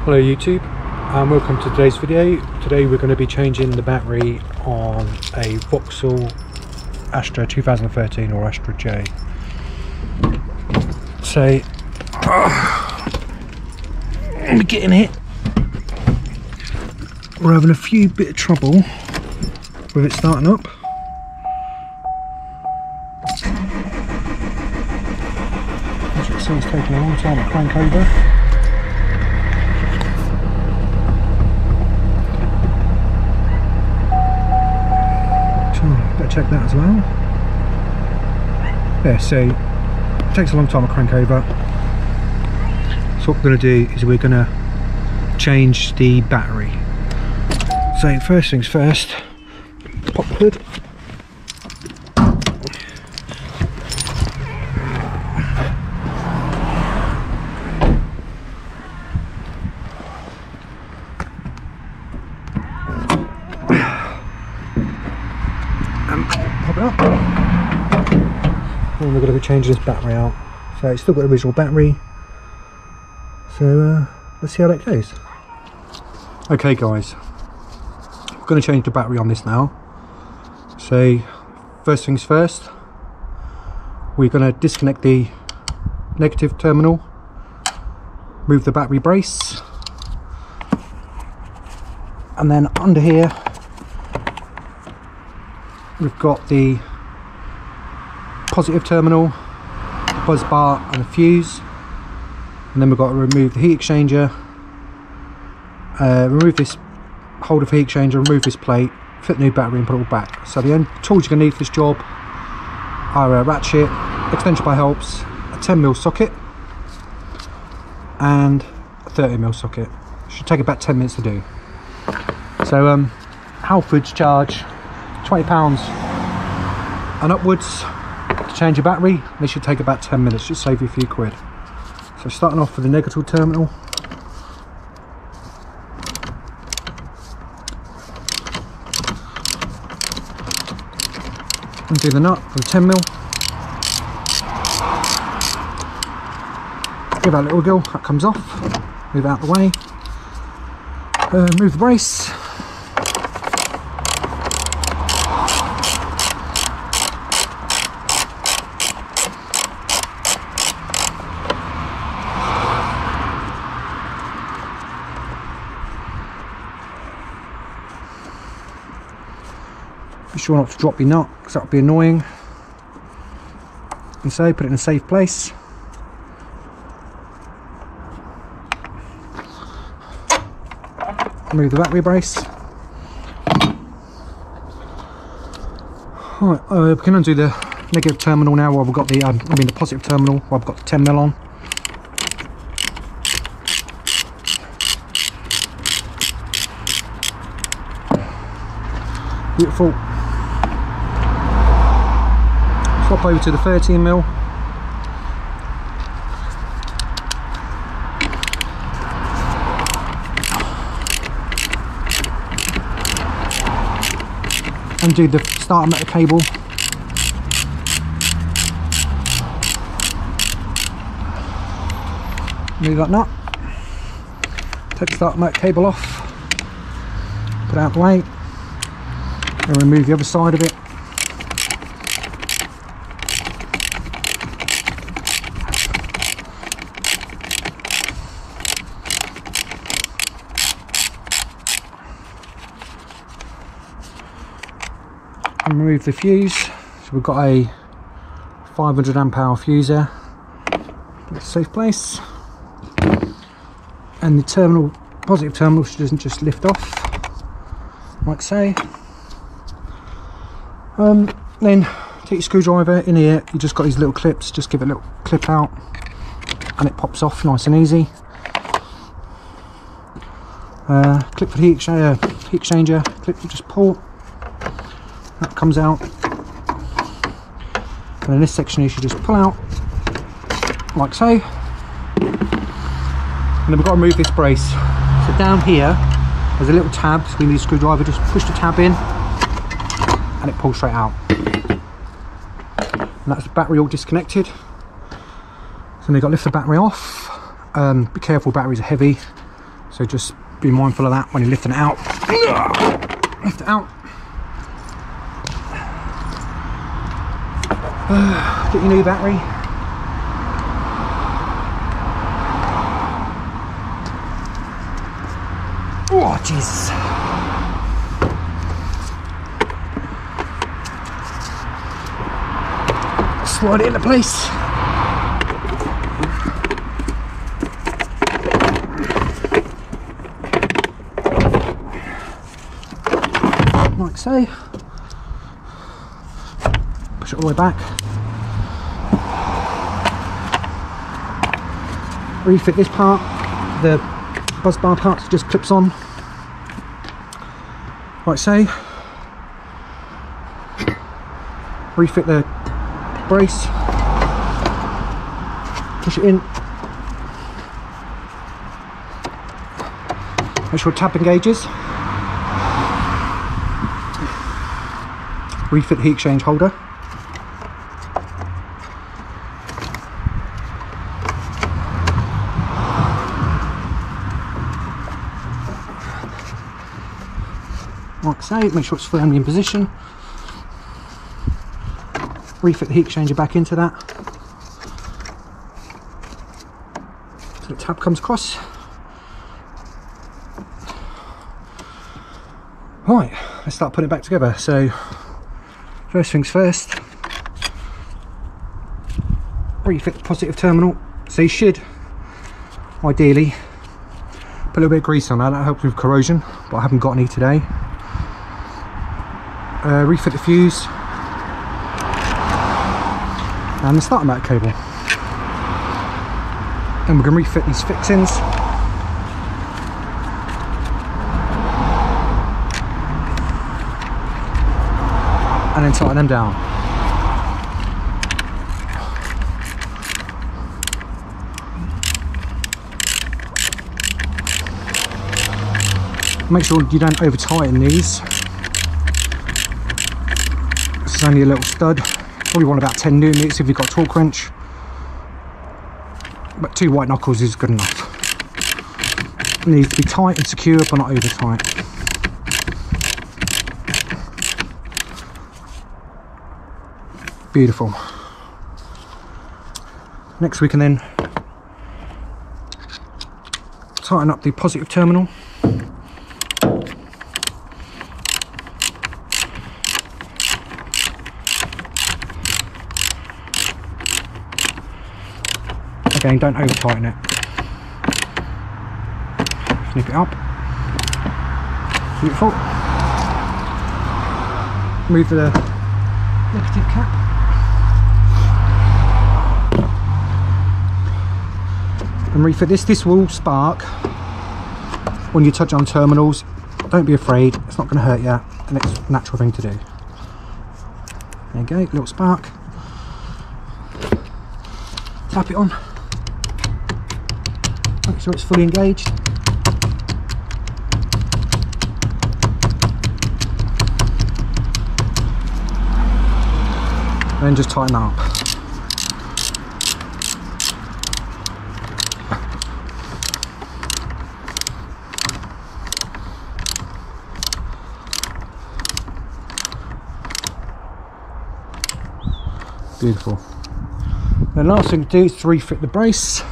Hello YouTube, and welcome to today's video. Today we're going to be changing the battery on a Vauxhall Astra 2013 or Astra J. So we're getting it. We're having a few bit of trouble with it starting up. As you can see, it's taking a long time to crank over. Check that as well. Yeah, so it takes a long time to crank over. So what we're going to do is we're going to change the battery. So first things first, pop the hood. Pop it up. And we're going to be changing this battery out. So it's still got the original battery. So let's see how that goes. Okay guys, we're going to change the battery on this now. So first things first, we're going to disconnect the negative terminal, move the battery brace, and then under here we've got the positive terminal, the buzz bar and the fuse, and then we've got to remove the heat exchanger, remove this holder for heat exchanger, remove this plate, fit the new battery and put it all back. So the only tools you're going to need for this job are a ratchet, extension bar helps, a 10mm socket and a 30mm socket. It should take about 10 minutes to do. So Halfords charge £20 and upwards to change your battery. This should take about 10 minutes, should save you a few quid. So starting off with the negative terminal. Undo the nut for the 10mm. Give that a little go, that comes off. Move it out of the way. Move the brace. Be sure not to drop your nut because that would be annoying. And so put it in a safe place. Remove the battery brace. Alright, we can undo the negative terminal now while we've got the the positive terminal while I've got the 10mm on. Beautiful. Swap over to the 13mm. Undo the starter motor cable. Move that nut. Take the starter motor cable off. Put it out the way. And remove the other side of it. And remove the fuse. So we've got a 500 amp hour fuse there. Put it in a safe place. And the terminal, positive terminal, doesn't just lift off, like so. Then take your screwdriver in here. You just got these little clips. Just give it a little clip out, and it pops off nice and easy. Clip for the heat exchanger. Clip, you just pull. That comes out, and in this section you should just pull out like so. And then we've got to remove this brace. So down here there's a little tab, so we need a screwdriver, just push the tab in and it pulls straight out. And that's the battery all disconnected. So then you've got to lift the battery off. Be careful, batteries are heavy, so just be mindful of that when you're lifting it out. Lift it out. Get your new battery. Oh Jesus. Slide it into place. Like so. Push it all the way back. Refit this part, the buzz bar part, so just clips on. Like so. Refit the brace. Push it in. Make sure tab engages. Refit the heat exchange holder. Like so, make sure it's firmly in position. Refit the heat exchanger back into that. So the tab comes across. Right, let's start putting it back together. So, first things first, refit the positive terminal. So you should, ideally, put a little bit of grease on that. That helps with corrosion, but I haven't got any today. Refit the fuse and the starter motor cable. Then we're going to refit these fixings. And then tighten them down. Make sure you don't over tighten these. This is only a little stud. Probably want about 10 newton meters if you've got a torque wrench. But 2 white knuckles is good enough. It needs to be tight and secure, but not over tight. Beautiful. Next we can then tighten up the positive terminal. Again, don't over tighten it. Snip it up. Beautiful. Move the negative cap. And refit this. This will spark when you touch on terminals. Don't be afraid, it's not going to hurt you, and it's a natural thing to do. There you go, little spark. Tap it on. Make sure it's fully engaged. And then just tighten that up. Beautiful. The last thing to do is to refit the brace.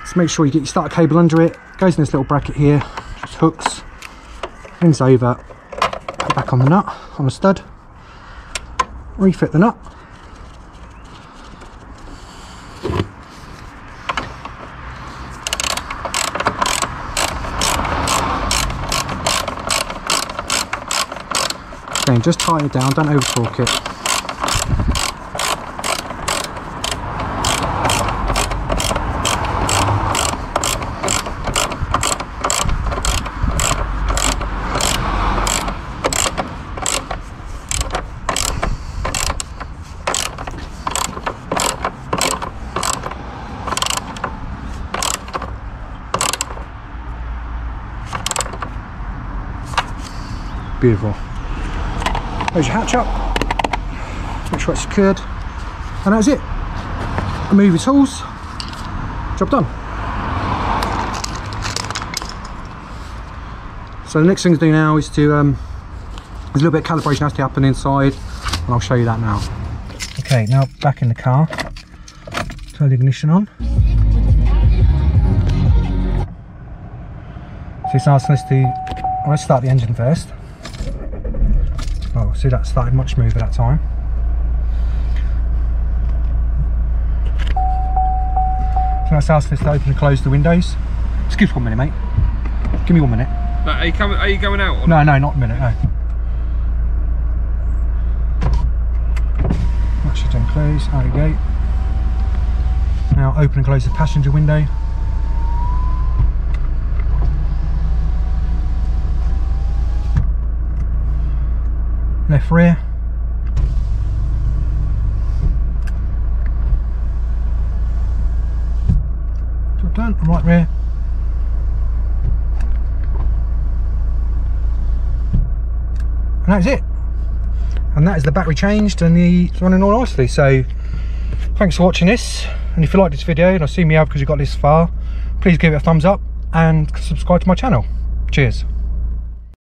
Just make sure you get your starter cable under it. Goes in this little bracket here, just hooks, ends over, put it back on the nut, on the stud, refit the nut. Again, just tighten it down, don't over torque it. Beautiful. There's your hatch up. Make sure it's secured. And that's it. Remove your tools. Job done. So the next thing to do now is to, there's a little bit of calibration has to happen inside, and I'll show you that now. Okay, now back in the car, turn the ignition on. So it's asking us to, let's start the engine first. Oh, see, that started much smoother that time. So that's asking us to open and close the windows. Excuse me 1 minute, mate. Give me 1 minute. Are you going out? No, no, not a minute, no. That should then close, there we go. Now open and close the passenger window. Left rear. Job done, right rear. And that's it. And that is the battery changed and it's running all nicely. So thanks for watching this, and if you like this video and I've seen me out because you got this far, please give it a thumbs up and subscribe to my channel. Cheers.